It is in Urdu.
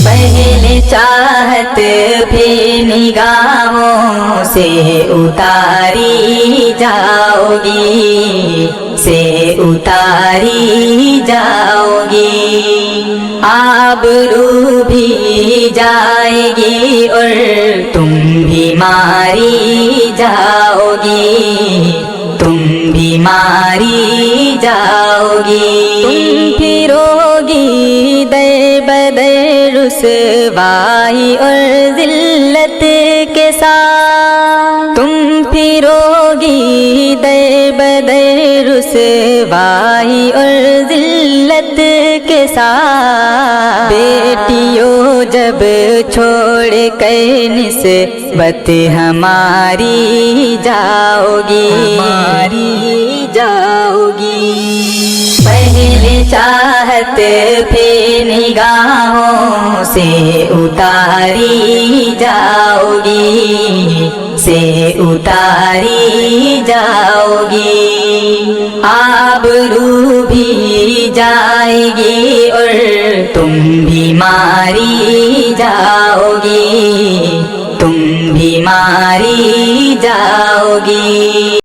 پہلے چاہت بھی نگاہوں سے اتاری جاؤ گی، اتاری جاؤ گی، آبرو بھی جائے گی اور تم بھی ماری جاؤ گی، تم بھی ماری جاؤ گی، تم پھرو گی در بدر رسوائی اور ذلت کے ساتھ، تم پھرو گی در بدر رسوائی اور ذلت کے ساتھ، بیٹیوں جب چھوڑ کر نسبت ہماری جاؤ گی، ہماری جاؤ گی، پہلے چاہت پھر نگاہوں سے اتاری جاؤ گی، اتاری جاؤ گی، آبرو بھی جائے گی اور تم بھی ماری جاؤ گی، تم بھی ماری جاؤ گی۔